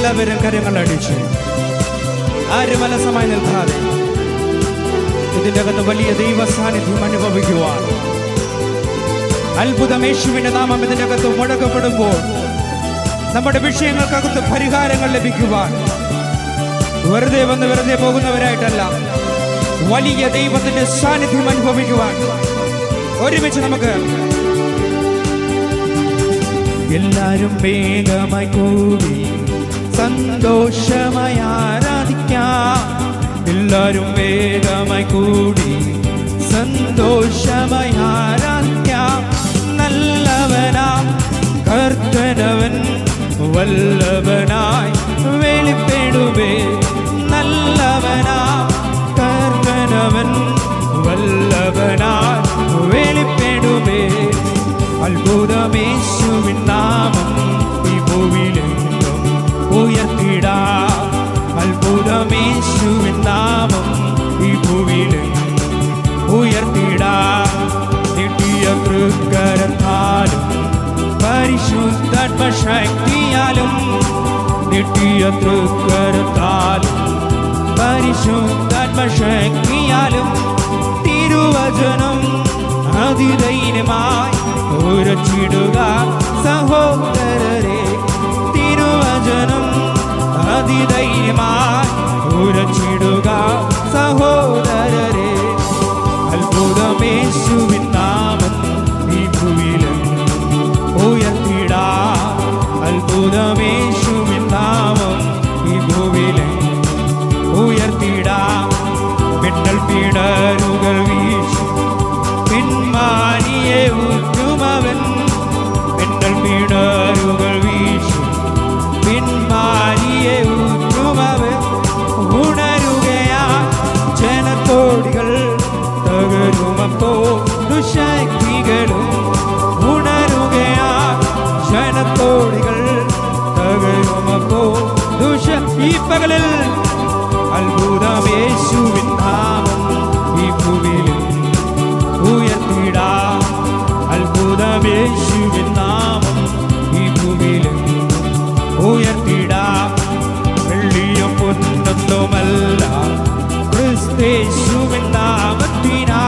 എല്ലാവരും കരങ്ങളടിച്ച് ആരും അലസമായി നിൽക്കാതെ ഇതിൻ്റെ അകത്ത് വലിയ ദൈവ സാന്നിധ്യം അനുഭവിക്കുവാൻ, അത്ഭുതം യേശുവിന്റെ നാമം ഇതിൻ്റെ അകത്ത് മുഴക്കപ്പെടുമ്പോൾ നമ്മുടെ വിഷയങ്ങൾക്കകത്ത് പരിഹാരങ്ങൾ ലഭിക്കുവാൻ, വെറുതെ വന്ന് വെറുതെ പോകുന്നവരായിട്ടല്ല, വലിയ ദൈവത്തിന്റെ സാന്നിധ്യം അനുഭവിക്കുവാൻ ഒരുമിച്ച് നമുക്ക് എല്ലാവരും വേഗമായി കൂടി സന്തോഷമായി ആരാധിക്കാം. എല്ലാവരും വേഗമായി കൂടി സന്തോഷമായി ആരാധിക്കാം. നല്ലവനാം കർത്തനവൻ വല്ലഭനായി വെളിപ്പെടുവേ. നല്ലവനാം കർത്തനവൻ വല്ലഭനായി വെളിപ്പെടുവേ. അത്ഭുതമേശുവിൻ നാമം ഈ ഭൂവിലെങ്ങും ഉയർത്തിടാം. അത്ഭുതമേശുവിൻ നാമം ഈ ഭൂവിലെങ്ങും ഉയർത്തിടാം. നീട്ടിയ തൃക്കരത്താലും പരിശുദ്ധാത്മശക്തിയാലും, നീട്ടിയ തൃക്കരത്താലും പരിശുദ്ധാത്മശക്തിയാലും തിരുവചനം അതിധൈര്യമായി ഉരച്ചിടുക സഹോദരരെ. തിരുവചനം അതിധൈര്യമായി ഉരച്ചിടുക സഹോദരരെ. അത്ഭുതമേശുവിൻ നാമം ഈ ഭൂവിലെങ്ങും ഉയർത്തിടാം. അത്ഭുതമേശുവിൻ നാമം ഈ ഭൂവിലെങ്ങും ഉയർത്തിടാം. മിന്നൽ പിണരുകൾ വീശി പിന്മാരിയെ ഊറ്റുമവൻ. മിന്നൽ പിണരുകൾ വീശി പിന്മാരിയെ ഊറ്റുമവൻ. ഉണരുകയാ ജനത്തോടികൾ തകരുമപ്പോ ദുശക്തികളും. ഉണരുകയാ ജനത്തോടികൾ തകരുമപ്പോ ഈ പകലിൽ അത്ഭുതമേശുവിൻ നാമം ഈ ഭൂവിലും ഉയർത്തിടാം. അത്ഭുതമേശുവിൻ നാമം ഈ ഭൂവിലും ഉയർത്തിടാം. വെള്ളിയും പൊന്നൊന്നുമല്ല ക്രിസ്തേശുവിൻ നാമത്തിനാ.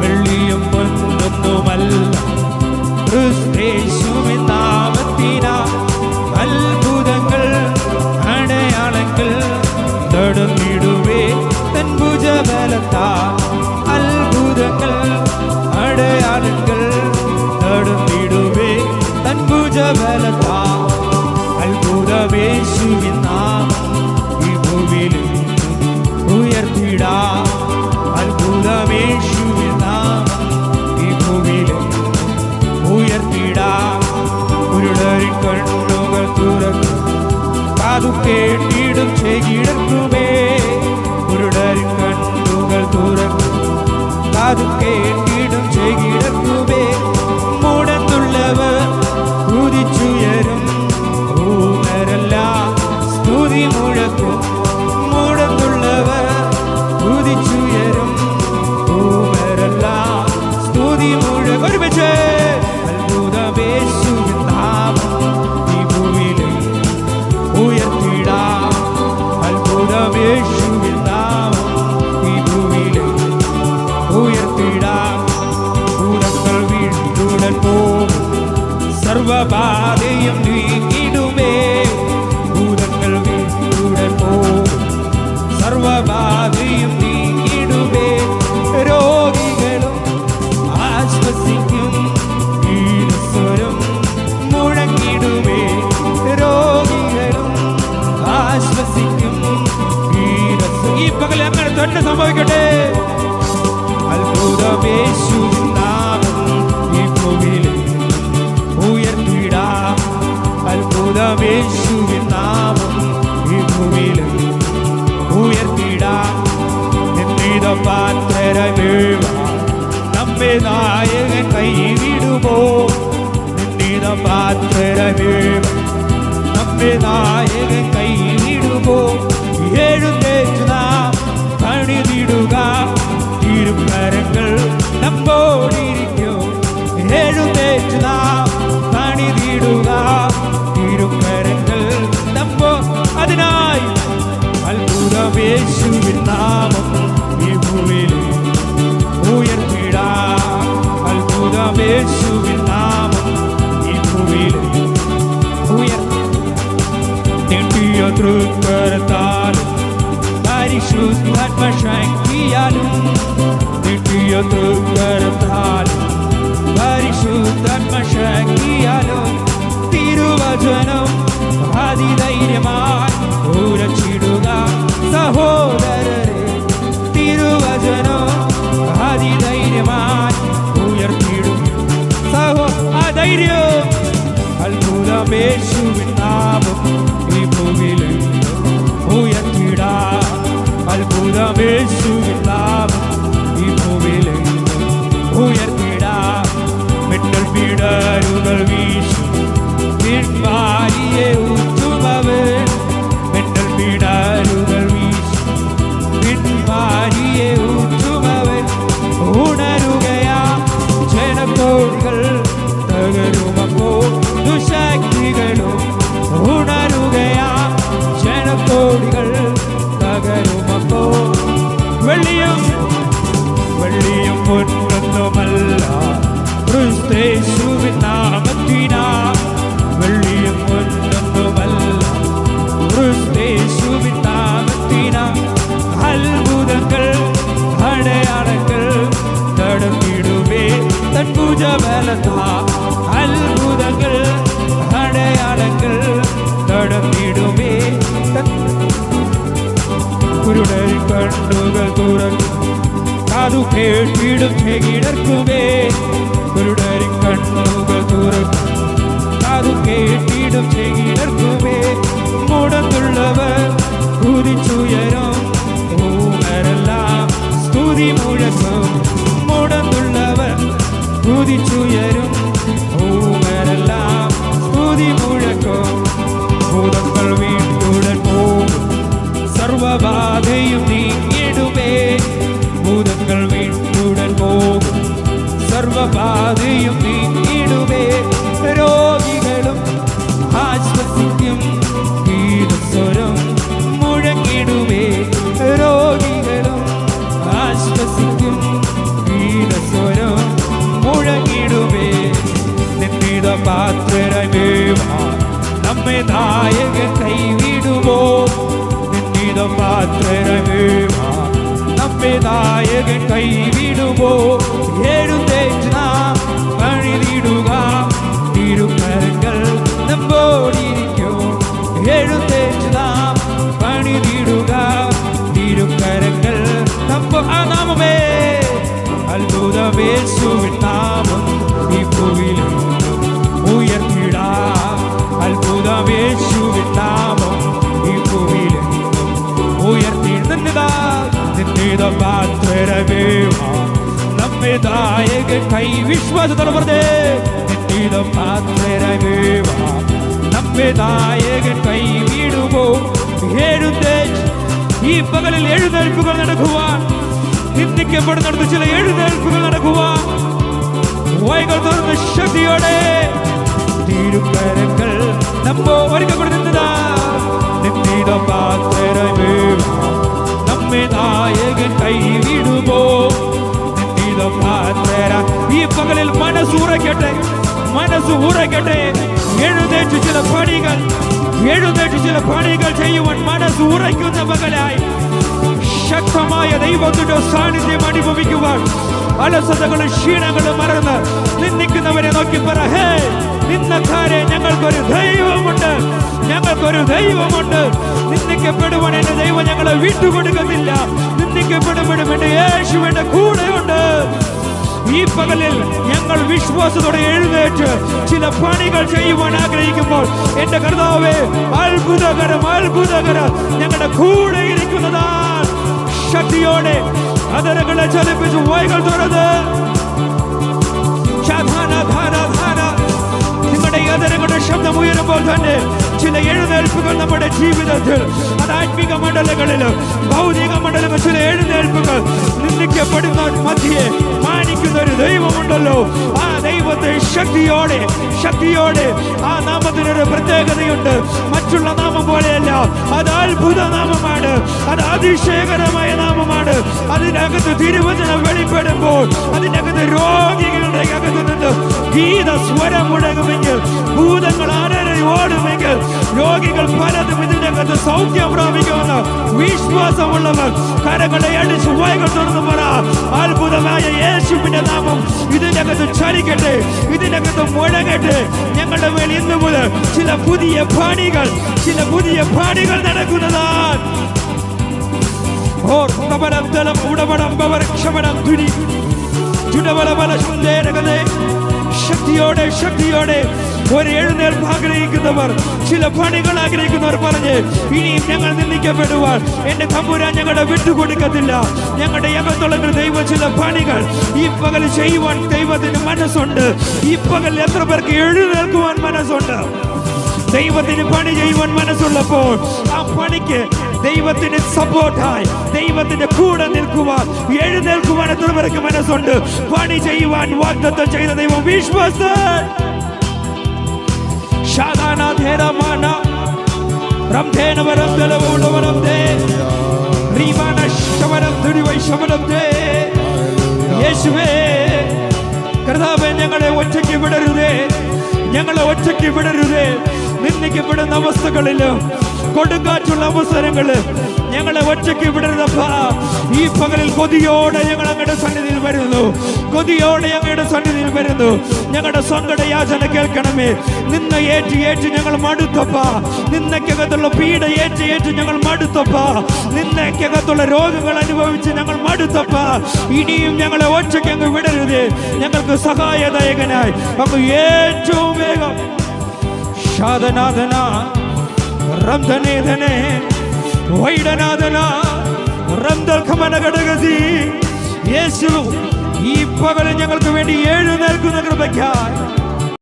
വെള്ളിയും പൊന്നൊന്നുമല്ല ക്രിസ്തേശുവിൻ നാമത്തിനാ. അത്ഭുതങ്ങൾ അടയാളങ്ങൾ നടന്നിടുവേ തൻ ഭുജബലത്താ. അത്ഭുതങ്ങൾ അടയാളങ്ങൾ നടന്നിടുവേ തൻ ഭുജബലത്താ. അത്ഭുതമേശുവിൻ നാമം ഈ ഭൂവിലും ഉയർത്തിടാം. അത്ഭുതമേശുവിൻ നാമം ഈ ഭൂവിലും ഉയർത്തിടാം. ഉരുളരിൻ കണ്ണുകൾ തുറക്കും കാതു കേട്ടിടും ചെകിടർക്കുമേ. ഉരുളരിൻ കണ്ണുകൾ തുറക്കും കാതു കേട്ടിടും ചെകിടർക്കുമേ. മുടന്നുള്ളവർ കുതിച്ചുയരും, ഊമരല്ല സ്തുതി മുഴക്കും. മുടന്നുള്ളവർ കുതിച്ചുയരും, ഊമരല്ല സ്തുതി മുഴക്കും. ഒരുമിച്ച് അത്ഭുതമേശുവിൻ നാമം ഈ ഭൂവിലും ഉയർത്തിടാം. അത്ഭുതമേശുവിൻ നാമം ഈ ഭൂവിലും ഉയർത്തിടാം. ഭൂതങ്ങൾ വീണ്ടുടൻ പോകും, സർവബാധയും നീങ്ങിടുമേ. ഭൂതങ്ങൾ വീണ്ടുടൻ പോകും, സർവബാധയും നീങ്ങിടുമേ. രോഗികളും ആശ്വസിക്കും, ഈശ്വരം മുഴങ്ങിടുമേ. രോഗികളും ആശ്വസിക്കും. ഈ പകൽ അങ്ങനെ തന്നെ സംഭവിക്കട്ടെ. അത്ഭുതമേശുവിൻ നാമം ഈ ഭൂവിലും ഉയർത്തിടാം. അത്ഭുതമേശുവിൻ നാമം ഈ ഭൂവിലും ഉയർത്തിടാം. നിന്നിത പാത്രരായി വീഴുവാൻ നമ്മെ നായകൻ കൈവിടുമോ. നിന്നിത പാത്രരായി വീഴുവാൻ നമ്മെ നായകൻ കൈവിടുമോ. എഴുന്നേറ്റ് നാം പണിതിടുക, തിരുക്കരങ്ങൾ നമ്മോടിരിക്കും. എഴുന്നേറ്റ് നാം പണിതിടുക, തിരുക്കരങ്ങൾ നമ്മോ തൃക്കരത്താലും പരിശുദ്ധാത്മശക്തിയാലും നീട്ടിയ തൃക്കരത്താലും പരിശുദ്ധാത്മശക്തിയാലും തിരുവചനം അതിധൈര്യമായി ഉരച്ചിടുക സഹോദരരെ. തിരുവചനം അതിധൈര്യമായി ഉയർത്തിടും ധൈര്യം. അത്ഭുതമേശുവിൻ നാമം ഈ ഭൂമിയിൽ ഉയർത്തിടാം. അത്ഭുതമേശുവിൻ നാമം ഈ ഭൂമിയിൽ ഉയർത്തിടാം. മിന്നൽ പിടരുകൾ വീശും പിൻവാരിയെ ഊറ്റുമവൻ. മിന്നൽ പിടരുകൾ വീശും പിൻവാരിയെ ഊറ്റുമവൻ. ഉണരുകയാ ജനകോടികൾ തകരുമപ്പോ ദുശക്തികളും. ഉണരുകയാ ജനകോടികൾ തകരുമപ്പോ. വെള്ളിയും പൊന്നൊന്നുമല്ല ക്രിസ്തേശുവിൻ നാമത്തിനാ. വെള്ളിയും പൊന്നൊന്നുമല്ല ക്രിസ്തേശുവിൻ നാമത്തിനാ. അത്ഭുതങ്ങൾ അടയാളങ്ങൾ നടത്തിടുമേ തൻ ഭുജബലത്താ. അത്ഭുതങ്ങൾ അടയാളങ്ങൾ നടത്തിടുമേ തൻ. കുരുടരിൻ കണ്ണുകൾ തുറക്കും കാതു കേട്ടിടും ചെകിടർക്കുമേ. കുരുടരിൻ കണ്ണുകൾ തുറക്കും കാതു കേട്ടിടും ചെകിടർക്കുമേ. മുടന്നുള്ളവർ കുതിച്ചുയരും ഊമരെല്ലാം സ്തുതി മുഴക്കും. മുടന്നുള്ളവർ കുതിച്ചുയരും ഊമരെല്ലാം സ്തുതി മുഴക്കും. ഭൂതങ്ങൾ വീണ്ടുടൻ പോകും സർവബാധയും നീങ്ങിടുമേ. ഭൂതങ്ങൾ വീണ്ടുടൻ പോകും സർവബാധയും നീങ്ങിടുമേ. രോഗികളും ആശ്വസിക്കും ഗീതസ്വരം മുഴങ്ങിടുമേ. രോഗികളും ആശ്വസിക്കും ഗീതസ്വരം മുഴങ്ങിടുമേ. നിന്നിത പാത്രരമേവാ നമ്മെ നായകൻ കൈവിടുമോ. നിന്നിത പാത്രരമേവാ നമ്മെ നായകൻ കൈവിടുമോ. എഴുന്നേറ്റ് നാം പണിതിടുക തിരുക്കരങ്ങൾ നമ്മോടിരിക്കും. എഴുന്നേറ്റ് നാം പണിതിടുക തിരുക്കരങ്ങൾ ആ നാമമേ. അത്ഭുതമേശുവിൻ നാമം ഈ ഭൂമിയിൽ ഉയർത്തിടാം. അത്ഭുതമേശുവിൻ നാമം ഈ ഭൂമിയിൽ ഉയർത്തിടുന്നതാ. നിന്നിത പാത്രരമേവാ നമ്മെ നായകൻ കൈ. വിശ്വാസത്തോടെ പറഞ്ഞേ. നിന്നിത പാത്രരമേവാ നമ്മെ നായകൻ കൈവിടുമോ. എഴുന്നേറ്റ് ഈ പകലിൽ എഴുന്നേൽപ്പുകൾ നടക്കുവാൻ. നിന്ദിക്കപ്പെടുന്നിടത്ത് ചില എഴുന്നേൽപ്പുകൾ നടക്കുവാൻ. വൈകൾ തുറന്ന ശക്തിയോടെ തിരുക്കരങ്ങൾ നമ്മോ ഒരുക്കപ്പെടുന്നതാ. നിന്നിത പാത്രരമേവാ നമ്മെ നായകൻ കൈവിടുമോ. നിന്നിത പാത്രര ഈ പകലിൽ മനസ്സുറയ്ക്കട്ടെ. മനസ്സ് ഉറയ്ക്കട്ടെ. എഴുന്നേറ്റ് ചില പണികൾ ചെയ്യുവാൻ മനസ്സ് ഉറയ്ക്കുന്ന പകലായി ശക്തമായ ദൈവത്തിന്റെ സാന്നിധ്യം അനുഭവിക്കുവാൻ. അലസതകളും ക്ഷീണങ്ങളും മറന്ന് നിന്ദിക്കുന്നവരെ നോക്കി പറ, ഹേ നിന്നക്കാരെ ഞങ്ങൾക്കൊരു ദൈവമുണ്ട്. നിന്ദിക്കപ്പെടുവാൻ എന്റെ ദൈവം ഞങ്ങളെ വിട്ടുകൊടുക്കുന്നില്ല. നിന്ദിക്കപ്പെടുമ്പോഴും എന്റെ യേശുവിന്റെ കൂടെയുണ്ട്. ഈ പകലിൽ ഞങ്ങൾ വിശ്വാസത്തോടെ എഴുന്നേറ്റ് ചില പണികൾ ചെയ്യുവാൻ ആഗ്രഹിക്കുമ്പോൾ എന്റെ കർത്താവേ അത്ഭുതകരം ഞങ്ങളുടെ കൂടെ ഇരിക്കുന്നതാണ്. ശക്തിയോടെ അതരങ്ങളെ ചലിപ്പിച്ച് വൈകൾ തുറന്ന് നിങ്ങളുടെ അതരങ്ങളുടെ ശബ്ദം ഉയരുമ്പോൾ തന്നെ ചില എഴുന്നേൽപ്പുകൾ നമ്മുടെ ജീവിതത്തിൽ, അത് ആത്മീക മണ്ഡലങ്ങളിലും ഭൗതിക മണ്ഡലങ്ങളിൽ ചില എഴുന്നേൽപ്പുകൾ നിന്ദിക്കപ്പെടുന്ന മധ്യേ മാനിക്കുന്ന ഒരു ദൈവമുണ്ടല്ലോ. ആ ദൈവത്തെ ശക്തിയോടെ ആ നാമത്തിനൊരു പ്രത്യേകതയുണ്ട്. മറ്റുള്ള നാമം പോലെയല്ല. അത് അത്ഭുത നാമമാണ്. അത് അതിശയകരമായ നാമമാണ്. അതിനകത്ത് തിരുവചനം വെളിപ്പെടുമ്പോൾ അതിനകത്ത് രോഗികളുടെ അകത്ത് നിന്ന് ഗീത സ്വരം മുഴങ്ങുമെങ്കിൽ, ഭൂതങ്ങൾ അലറി ഓടുമെങ്കിൽ, രോഗികൾ പലതും ഇതിന്റെ ഇതിനകത്ത് സൗഖ്യം പ്രാപിക്കുമെന്ന് വിശ്വാസമുള്ളവർ കരങ്ങളെ അടിച്ച് വായ്കൾ തുറന്നു പറ. അത്ഭുതമായ യേശുവിന്റെ നാമം ഇതിനകത്ത് ചലിക്കട്ടെ, ഇതിനകത്ത് മുഴങ്ങട്ടെ. ഞങ്ങളുടെ മേൽ ഇന്നു മുതൽ ചില പുതിയ പണികൾ നടക്കുന്നതാണ്. ശക്തിയോടെ ഒരു എഴുന്നേൽപ്പ് ആഗ്രഹിക്കുന്നവർ, ചില പണികൾ ആഗ്രഹിക്കുന്നവർ പറഞ്ഞ് ഇനിയും ഞങ്ങൾ നിന്ദിക്കപ്പെടുവാൻ എന്റെ തമ്പുരാൻ ഞങ്ങളെ വിട്ടുകൊടുക്കത്തില്ല. ഞങ്ങളുടെ അകത്തുള്ള ദൈവം ചില പണികൾ ഈ പകൽ ചെയ്യുവാൻ ദൈവത്തിന് മനസ്സുണ്ട്. ഈ പകൽ എത്ര പേർക്ക് എഴുന്നേൽക്കുവാൻ മനസ്സുണ്ട്? ദൈവത്തിന് പണി ചെയ്യുവാൻ മനസ്സുള്ളപ്പോൾ ആ പണിക്ക് ദൈവത്തിന് സപ്പോർട്ടായി, ദൈവത്തിന്റെ കൂടെ നിൽക്കുവാൻ, എഴുന്നേൽക്കുവാൻ എത്ര പേർക്ക് മനസ്സുണ്ട്? പണി ചെയ്യുവാൻ വാഗ്ദത്തം ചെയ്ത ദൈവം വിശ്വാസൻ. യേശുവേ കർത്താവേ, ഞങ്ങളെ ഒറ്റയ്ക്ക് വിടരുതേ. നിന്ദിക്കപ്പെടുന്ന അവസ്ഥകളിലും കൊടുങ്കാറ്റുള്ള അവസരങ്ങള് ഞങ്ങളെ ഒറ്റയ്ക്ക് വിടരുതപ്പാ. ഈ പകലിൽ കൊതിയോടെ ഞങ്ങൾ അങ്ങയുടെ സന്നിധിയിൽ വരുന്നു. ഞങ്ങളുടെ സങ്കട യാചന കേൾക്കണമേ. നിന്ന ഏറ്റ് ഞങ്ങൾ മടുത്തപ്പാ. നിന്നക്കകത്തുള്ള പീഡ ഏറ്റ് ഞങ്ങൾ മടുത്തപ്പാ. നിന്നക്കകത്തുള്ള രോഗങ്ങൾ അനുഭവിച്ച് ഞങ്ങൾ മടുത്തപ്പാ. ഇനിയും ഞങ്ങളെ ഒറ്റയ്ക്ക് അങ്ങ് വിടരുതേ. ഞങ്ങൾക്ക് സഹായദായകനായി അങ്ങ് ഏറ്റവും വേഗം ഷാദനാഥന റംധനേധനെ വൈഡനാഥന യേശു ഈ പകൽ ഞങ്ങൾക്ക് വേണ്ടി എഴുന്നേൽക്കുന്ന കൃപയ്ക്കായി